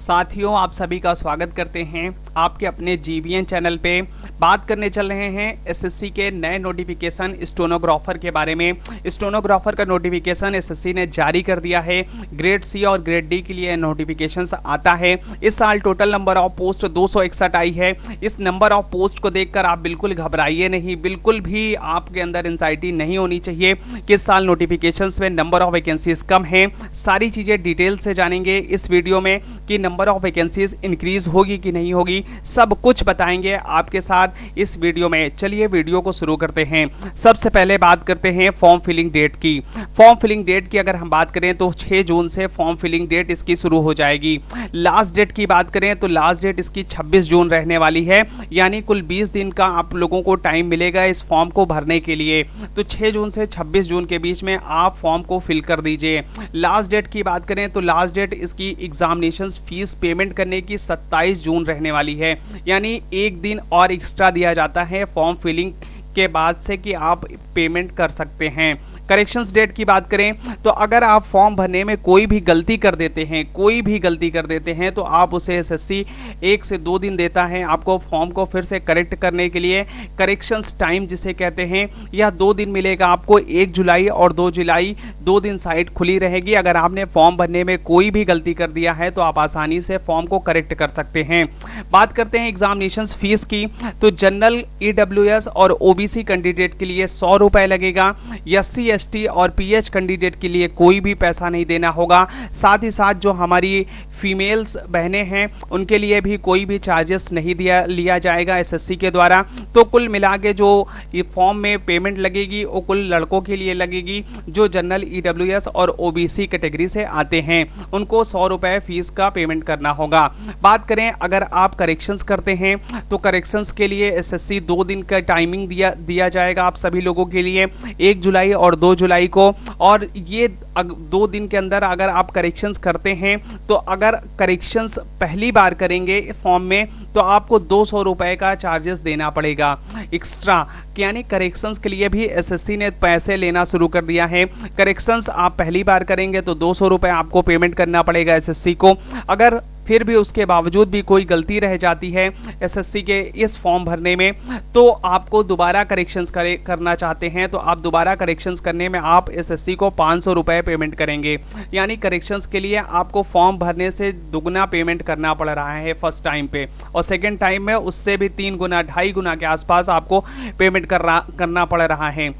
साथियों, आप सभी का स्वागत करते हैं आपके अपने जीवीएन चैनल पे। बात करने चल रहे हैं एसएससी के नए नोटिफिकेशन स्टेनोग्राफर के बारे में। स्टेनोग्राफर का नोटिफिकेशन एसएससी ने जारी कर दिया है। ग्रेड सी और ग्रेड डी के लिए नोटिफिकेशन आता है। इस साल टोटल नंबर ऑफ पोस्ट 261 आई है। इस नंबर ऑफ पोस्ट को देखकर आप बिल्कुल घबराइए नहीं, बिल्कुल भी आपके अंदर एंजाइटी नहीं होनी चाहिए कि इस साल नोटिफिकेशंस में नंबर ऑफ वैकेंसीज कम है। सारी चीजें डिटेल से जानेंगे इस वीडियो में कि नंबर ऑफ वैकेंसीज इंक्रीज होगी कि नहीं होगी, सब कुछ बताएंगे आपके साथ इस वीडियो में। चलिए वीडियो को शुरू करते हैं। सबसे पहले बात करते हैं फॉर्म फिलिंग डेट की। फॉर्म फिलिंग डेट की अगर हम बात करें तो 6 जून से फॉर्म फिलिंग डेट इसकी शुरू हो जाएगी। लास्ट डेट की बात करें तो लास्ट डेट इसकी 26 जून रहने वाली है, यानी कुल 20 दिन का आप लोगों को टाइम मिलेगा इस फॉर्म को भरने के लिए। तो 6 जून से 26 जून के बीच में आप फॉर्म को फिल कर दीजिए। लास्ट डेट की बात करें तो लास्ट डेट इसकी एग्जामिनेशन फीस पेमेंट करने की 27 जून रहने वाली है, यानी एक दिन और एक्स्ट्रा दिया जाता है फॉर्म फिलिंग के बाद से कि आप पेमेंट कर सकते हैं। करेक्शंस डेट की बात करें तो अगर आप फॉर्म भरने में कोई भी गलती कर देते हैं तो आप उसे एसएससी 1 से 2 दिन देता है आपको फॉर्म को फिर से करेक्ट करने के लिए। करेक्शंस टाइम जिसे कहते हैं, यह 2 दिन मिलेगा आपको। 1 जुलाई और 2 जुलाई 2 दिन साइट खुली रहेगी। अगर आपने फॉर्म भरने में कोई भी गलती कर दिया है तो आप आसानी से फॉर्म को करेक्ट कर सकते हैं। बात करते हैं एग्जामिनेशन फीस की, तो जनरल, ईडब्ल्यूएस और ओबीसी कैंडिडेट के लिए 100 रुपए लगेगा। एससी, एसटी और पीएच कैंडिडेट के लिए कोई भी पैसा नहीं देना होगा। साथ ही साथ जो हमारी फीमेल्स बहनें हैं उनके लिए भी कोई भी चार्जेस नहीं लिया जाएगा एसएससी के द्वारा। तो कुल मिला के जो ये फॉर्म में पेमेंट लगेगी वो कुल लड़कों के लिए लगेगी जो जनरल, ईडब्ल्यूएस और ओबीसी कैटेगरी से आते हैं, उनको 100 रुपए फीस का पेमेंट करना होगा। बात करें अगर आप करेक्शंस करते हैं तो करेक्शंस के लिए एसएससी 2 दिन का टाइमिंग दिया जाएगा आप सभी लोगों के लिए, 1 जुलाई और 2 जुलाई को। और ये 2 दिन के अंदर अगर आप करेक्शंस करते हैं तो अगर करेक्शंस पहली बार करेंगे फॉर्म में तो आपको 200 रुपए का चार्जेस देना पड़ेगा एक्स्ट्रा, यानी करेक्शंस के लिए भी एसएससी ने पैसे लेना शुरू कर दिया है। करेक्शंस आप पहली बार करेंगे तो 200 रुपए आपको पेमेंट करना पड़ेगा एसएससी को। अगर फिर भी उसके बावजूद भी कोई गलती रह जाती है एसएससी के इस फॉर्म भरने में तो आपको दोबारा करेक्शंस करना चाहते हैं तो आप दोबारा करेक्शंस करने में आप एसएससी को 500 रुपए पेमेंट करेंगे, यानी करेक्शंस के लिए आपको फॉर्म भरने से दुगना पेमेंट करना पड़ रहा है फर्स्ट टाइम पे, और सेकेंड टाइम में उससे भी 3 गुना 2.5 गुना के आसपास आपको पेमेंट करना पड़ रहा है।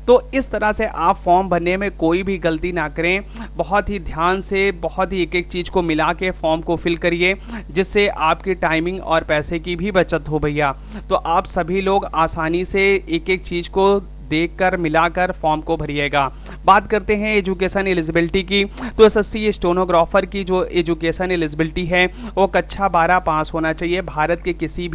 तो इस तरह से आप फॉर्म भरने में कोई भी गलती ना करें, बहुत ही ध्यान से, बहुत ही एक चीज को मिला के फॉर्म को फिल करिए जिससे आपकी टाइमिंग और पैसे की भी बचत हो भैया। तो आप सभी लोग आसानी से एक चीज को देखकर मिलाकर फॉर्म को भरिएगा। बात करते हैं एजुकेशन एलिजिबिलिटी की, तो एसएससी स्टेनोग्राफर की जो एजुकेशन एलिजिबिलिटी है वो कक्षा 12 पास होना चाहिए भारत के किसी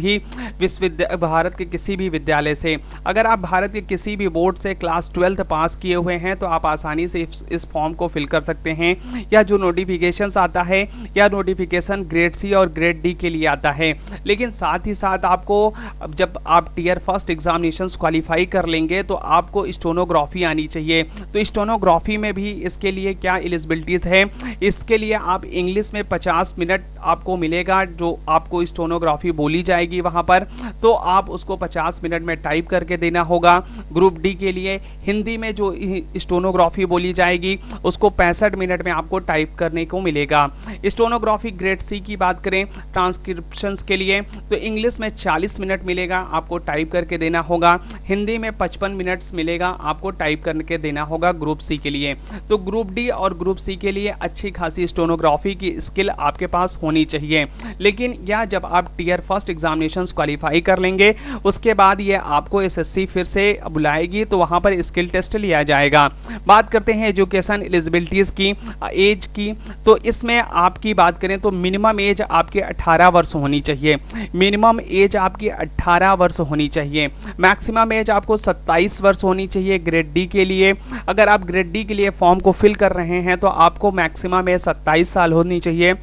भी विद्यालय से। अगर आप भारत के किसी भी बोर्ड से क्लास 12 पास किए हुए हैं तो आप आसानी से इस फॉर्म को फिल कर सकते हैं। या जो नोटिफिकेशन आता है या नोटिफिकेशन ग्रेड सी और ग्रेड डी के लिए आता है, लेकिन साथ ही साथ आपको जब आप टीयर फर्स्ट एग्जामिनेशन क्वालिफाई कर लेंगे तो आपको स्टेनोग्राफी आनी चाहिए। तो स्टेनोग्राफी में भी इसके लिए क्या एलिजिबिलिटीज है, इसके लिए आप इंग्लिश में 50 मिनट आपको मिलेगा जो आपको स्टेनोग्राफी बोली जाएगी वहां पर, तो आप उसको 50 मिनट में टाइप करके देना होगा। ग्रुप डी के लिए हिंदी में जो स्टेनोग्राफी बोली जाएगी उसको 65 मिनट में आपको टाइप करने को मिलेगा। स्टेनोग्राफी ग्रेड सी की बात करें ट्रांसक्रिप्शन के लिए तो इंग्लिश में 40 मिनट मिलेगा आपको टाइप करके देना होगा, हिंदी में 55 मिनट्स मिलेगा आपको टाइप करके देना होगा ग्रुप सी के लिए। तो ग्रुप डी और ग्रुप सी के लिए अच्छी खासी स्टेनोग्राफी की स्किल आपके पास होनी चाहिए। लेकिन यह जब आप टीयर फर्स्ट एग्जामिनेशन क्वालिफाई कर लेंगे उसके बाद ये आपको एसएससी फिर से बुलाएगी तो वहां पर स्किल टेस्ट लिया जाएगा। बात करते हैं एजुकेशन एलिजिबिलिटीज की, एज की, तो इसमें आपकी बात करें तो मिनिमम एज आपके 18 वर्ष होनी चाहिए। मिनिमम एज आपकी 18 वर्ष होनी चाहिए। मैक्सिमम एज आपको 27 वर्ष होनी चाहिए ग्रेड डी के लिए। अगर आप ग्रेड डी के लिए फॉर्म को फिल कर रहे हैं तो आपको मैक्सिमम एज 27 साल होनी चाहिए।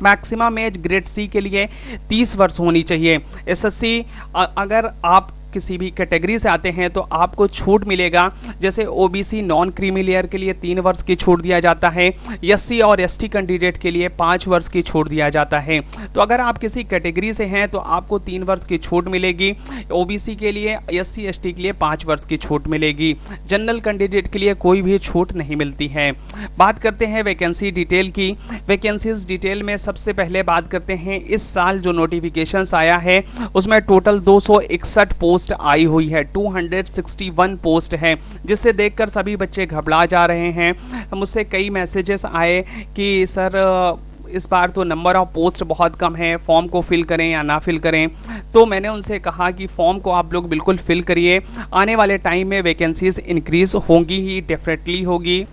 मैक्सिमम एज ग्रेड सी के लिए 30 वर्ष होनी चाहिए। एसएससी अगर आप किसी भी कैटेगरी से आते हैं तो आपको छूट मिलेगा। जैसे ओबीसी नॉन क्रीमी लेयर के लिए 3 वर्ष की छूट दिया जाता है, एससी और एसटी कैंडिडेट के लिए 5 वर्ष की छूट दिया जाता है। तो अगर आप किसी कैटेगरी से हैं तो आपको 3 वर्ष की छूट मिलेगी, ओबीसी के लिए, एससी एसटी के लिए 5 वर्ष की छूट मिलेगी। जनरल कैंडिडेट के लिए कोई भी छूट नहीं मिलती है। बात करते हैं वैकेंसी डिटेल की। वैकेंसीज डिटेल में सबसे पहले बात करते हैं इस साल जो नोटिफिकेशंस आया है उसमें टोटल 261 पोस्ट आई हुई है, 261 पोस्ट है, जिससे देखकर सभी बच्चे घबरा जा रहे हैं। मुझसे कई मैसेजेस आए कि सर इस बार तो नंबर ऑफ पोस्ट बहुत कम है, फॉर्म को फिल करें या ना फिल करें। तो मैंने उनसे कहा कि फॉर्म को आप लोग बिल्कुल फिल करिए, आने वाले टाइम में वैकेंसीज इंक्रीज होंगी ही, डेफिनेटली होगी।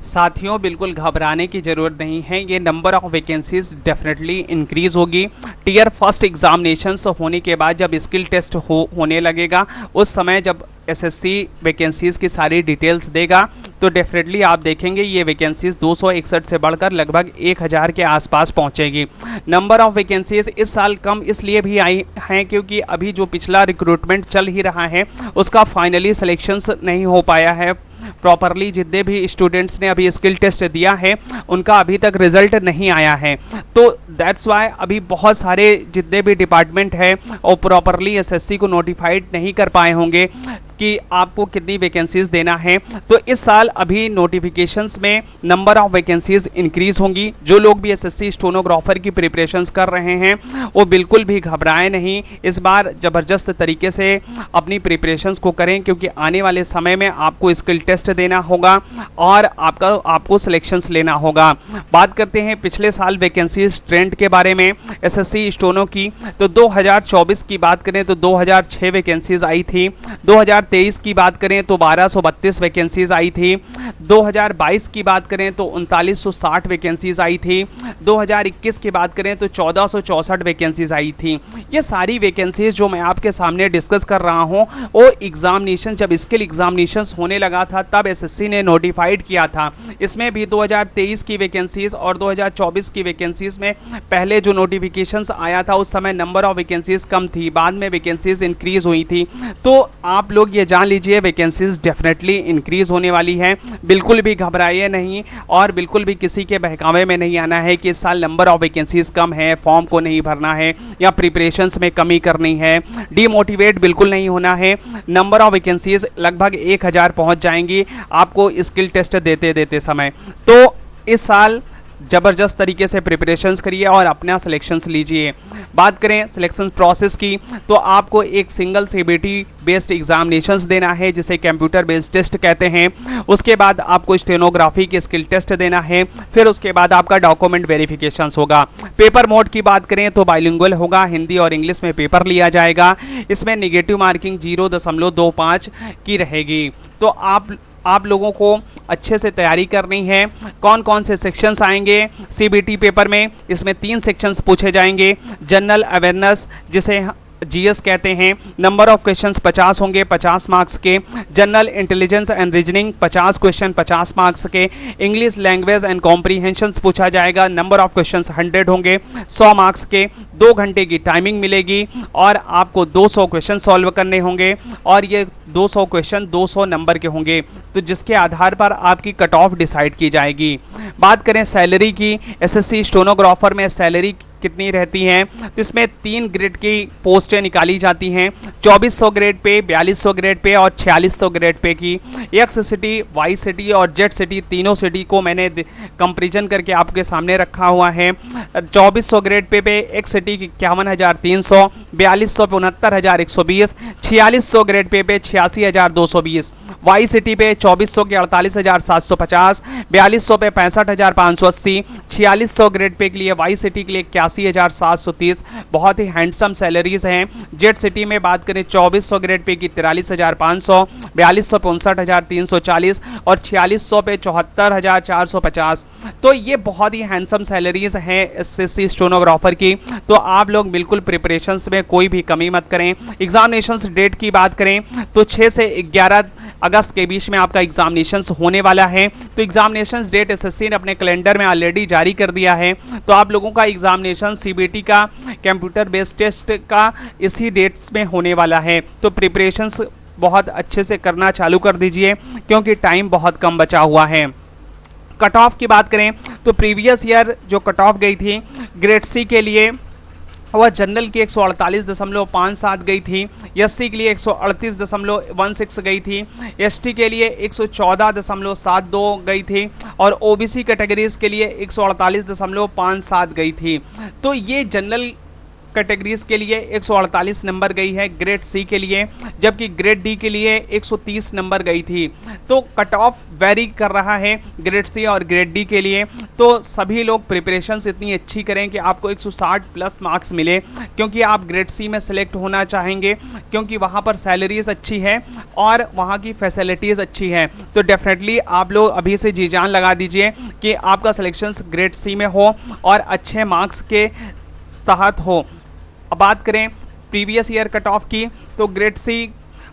साथियों बिल्कुल घबराने की जरूरत नहीं है, ये number of vacancies definitely increase होगी। टीयर फर्स्ट एग्जामिनेशंस होने के बाद जब स्किल टेस्ट होने लगेगा उस समय जब एसएससी वैकेंसीज की सारी डिटेल्स देगा तो डेफिनेटली आप देखेंगे ये वैकेंसीज 261 से बढ़कर लगभग 1000 के आसपास पहुंचेगी। नंबर ऑफ वैकेंसीज इस साल कम इसलिए भी आई हैं क्योंकि अभी जो पिछला रिक्रूटमेंट चल ही रहा है उसका फाइनली सिलेक्शंस नहीं हो पाया है प्रॉपरली। जितने भी स्टूडेंट्स ने अभी स्किल टेस्ट दिया है उनका अभी तक रिजल्ट नहीं आया है, तो दैट्स वाई अभी बहुत सारे जितने भी डिपार्टमेंट है और प्रॉपरली एसएससी को नोटिफाइड नहीं कर पाए होंगे कि आपको कितनी वैकेंसीज देना है। तो इस साल अभी नोटिफिकेशंस में नंबर ऑफ वैकेंसीज इंक्रीज होंगी। जो लोग भी एसएससी स्टेनोग्राफर की प्रिपरेशंस कर रहे हैं वो बिल्कुल भी घबराएं नहीं, इस बार जबरदस्त तरीके से अपनी प्रिपरेशंस को करें क्योंकि आने वाले समय में आपको स्किल टेस्ट देना होगा और आपको सिलेक्शंस लेना होगा। बात करते हैं पिछले साल वैकेंसीज ट्रेंड के बारे में एसएससी स्टेनो की, तो 2024 की बात करें तो 2006 वैकेंसीज आई थी, 2023 की बात करें तो 1232 वैकेंसीज आई थी, 2022 की बात करें तो 3960 वैकेंसीज आई थी, 2021 की बात करें तो 1464 वैकेंसीज आई थी। ये सारी वैकेंसीज जो मैं आपके सामने डिस्कस कर रहा हूं वो एग्जामिनेशन जब स्किल एग्जामिनेशंस होने लगा था तब एसएससी ने नोटिफाइड किया था। इसमें भी 2023 की वैकेंसीज और 2024 की वैकेंसीज में पहले जो नोटिफिकेशंस आया था उस समय नंबर ऑफ वैकेंसीज कम थी, बाद में वैकेंसीज इंक्रीज हुई थी। तो आप लोग ये जान लीजिए वैकेंसीज डेफिनेटली इंक्रीज होने वाली है, बिल्कुल भी घबराइए नहीं और बिल्कुल भी किसी के बहकावे में नहीं आना है कि इस साल नंबर ऑफ वैकेंसीज कम है, फॉर्म को नहीं भरना है या प्रिपरेशंस में कमी करनी है। डीमोटिवेट बिल्कुल नहीं होना है। नंबर ऑफ वैकेंसीज लगभग 1000 पहुंच जाएंगी आपको स्किल टेस्ट देते देते समय। तो इस साल जबरदस्त तरीके से प्रिपरेशंस करिए और अपना सिलेक्शंस लीजिए। बात करें सिलेक्शन प्रोसेस की तो आपको एक सिंगल सीबीटी बेस्ड एग्जामिनेशंस देना है जिसे कंप्यूटर बेस्ड टेस्ट कहते हैं। उसके बाद आपको स्टेनोग्राफी के स्किल टेस्ट देना है, फिर उसके बाद आपका डॉक्यूमेंट वेरिफिकेशंस होगा। पेपर मोड की बात करें तो बाइलिंगुअल होगा, हिंदी और इंग्लिश में पेपर लिया जाएगा। इसमें नेगेटिव मार्किंग 0.25 की रहेगी। तो आप लोगों को अच्छे से तैयारी करनी है। कौन कौन से सेक्शंस आएंगे सीबीटी पेपर में, इसमें 3 सेक्शंस पूछे जाएंगे। जनरल अवेयरनेस जिसे जीएस कहते हैं, नंबर ऑफ क्वेश्चंस 50 होंगे 50 मार्क्स के। General intelligence and reasoning 50 question 50 marks के। इंग्लिश लैंग्वेज एंड कॉम्प्रीहेंशंस पूछा जाएगा, नंबर ऑफ क्वेश्चंस 100 होंगे 100 मार्क्स के। 2 घंटे की टाइमिंग मिलेगी और आपको 200 क्वेश्चन सॉल्व करने होंगे और ये 200 क्वेश्चन 200 नंबर के होंगे, तो जिसके आधार पर आपकी कट ऑफ डिसाइड की जाएगी। बात करें सैलरी की, एसएससी स्टेनोग्राफर में सैलरी कितनी रहती हैं तो इसमें 3 ग्रेड की पोस्टें निकाली जाती हैं, 2400 ग्रेड पे, 4200 ग्रेड पे और 4600 ग्रेड पे की। एक्स सिटी, वाई सिटी और जेड सिटी तीनों सिटी को मैंने कंपेरिजन करके आपके सामने रखा हुआ है। 2400 ग्रेड पे एक्स सिटी 51,300, 4200 पे 69,120, 4600 ग्रेड पे 86,220, वाई सिटी पे 2400 के 48,750, 4200 पे 65,580, 4600 ग्रेड पे के लिए वाई सिटी के लिए 81,730। बहुत ही हैंडसम सैलरीज हैं। जेड सिटी में बात करें 2400 ग्रेड पे की 43,500, 4200 पे 59,340 और 4600 पे 74,450। तो ये बहुत ही हैंडसम सैलरीज हैं एसएससी स्टेनोग्राफर की। तो आप लोग बिल्कुल प्रिपरेशंस में कोई भी कमी मत करें। एग्जामिनेशंस डेट की बात करें तो 6 से 11 अगस्त के बीच में आपका एग्जामिनेशंस होने वाला है। तो एग्जामिनेशंस डेट एसएससी ने अपने कैलेंडर में ऑलरेडी जारी कर दिया है। तो आप लोगों का एग्जामिनेशन सीबीटी का कंप्यूटर बेस्ड टेस्ट का इसी डेट्स में होने वाला है। तो प्रिपरेशंस बहुत अच्छे से करना चालू कर दीजिए क्योंकि टाइम बहुत कम बचा हुआ है। कट ऑफ की बात करें तो प्रीवियस ईयर जो कट ऑफ गई थी ग्रेड सी के लिए वह जनरल की 148.57 गई थी, एससी के लिए 138.16 गई थी, एसटी के लिए 114.72 गई थी और ओबीसी कैटेगरीज के लिए 148.57 गई थी। तो ये जनरल कैटेगरीज के लिए 148 नंबर गई है ग्रेड सी के लिए, जबकि ग्रेड डी के लिए 130 नंबर गई थी। तो कट ऑफ वेरी कर रहा है ग्रेड सी और ग्रेड डी के लिए। तो सभी लोग प्रिपरेशंस इतनी अच्छी करें कि आपको 160 प्लस मार्क्स मिले, क्योंकि आप ग्रेड सी में सिलेक्ट होना चाहेंगे, क्योंकि वहां पर सैलरीज अच्छी है और वहां की फैसिलिटीज अच्छी है। तो डेफिनेटली आप लोग अभी से जी जान लगा दीजिए कि आपका सिलेक्शन ग्रेड सी में हो और अच्छे मार्क्स के तहत हो। अब बात करें प्रीवियस ईयर कट ऑफ की तो ग्रेड सी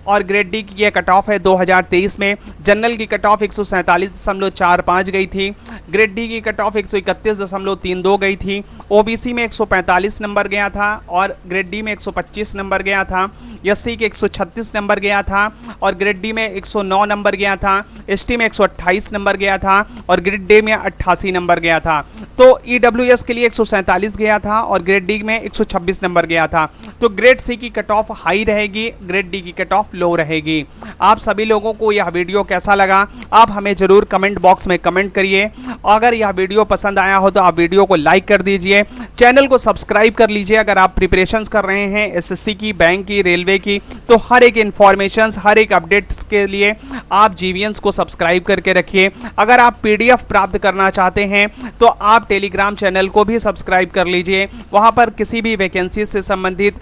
और ग्रेड डी की यह कट ऑफ है 2023 में। जनरल की कट ऑफ 147.45 गई थी, ग्रेड डी की कट ऑफ 131.32 गई थी, ओबीसी में 145 नंबर गया था और ग्रेड डी में 125 नंबर गया था, एससी के 136 नंबर गया था और ग्रेड डी में 109 नंबर गया था, एसटी में 128 नंबर गया था और ग्रेड डी में 88 नंबर गया था। तो ईडब्ल्यूएस के लिए 147 गया था और ग्रेड डी में 126 नंबर गया था। तो ग्रेड सी की कट ऑफ हाई रहेगी, ग्रेड डी की कट ऑफ लो रहेगी। आप सभी लोगों को यह वीडियो कैसा लगा आप हमें जरूर कमेंट बॉक्स में कमेंट करिए। अगर यह वीडियो पसंद आया हो तो आप वीडियो को लाइक कर दीजिए, चैनल को सब्सक्राइब कर लीजिए। अगर आप प्रिपरेशंस कर रहे हैं एसएससी की, बैंक की, रेलवे की, तो हर एक इंफॉर्मेशन, हर एक अपडेट्स के लिए आप जीवीएंस को सब्सक्राइब करके रखिए। अगर आप पीडीएफ प्राप्त करना चाहते हैं तो आप टेलीग्राम चैनल को भी सब्सक्राइब कर लीजिए। वहां पर किसी भी वैकेंसी से संबंधित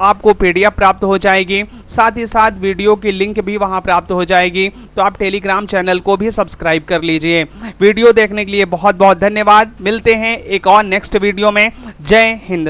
आपको पीडीएफ प्राप्त हो जाएगी, साथ ही साथ वीडियो की लिंक भी वहां प्राप्त हो जाएगी। तो आप टेलीग्राम चैनल को भी सब्सक्राइब कर लीजिए। वीडियो देखने के लिए बहुत बहुत धन्यवाद। मिलते हैं एक और नेक्स्ट वीडियो में। जय हिंद।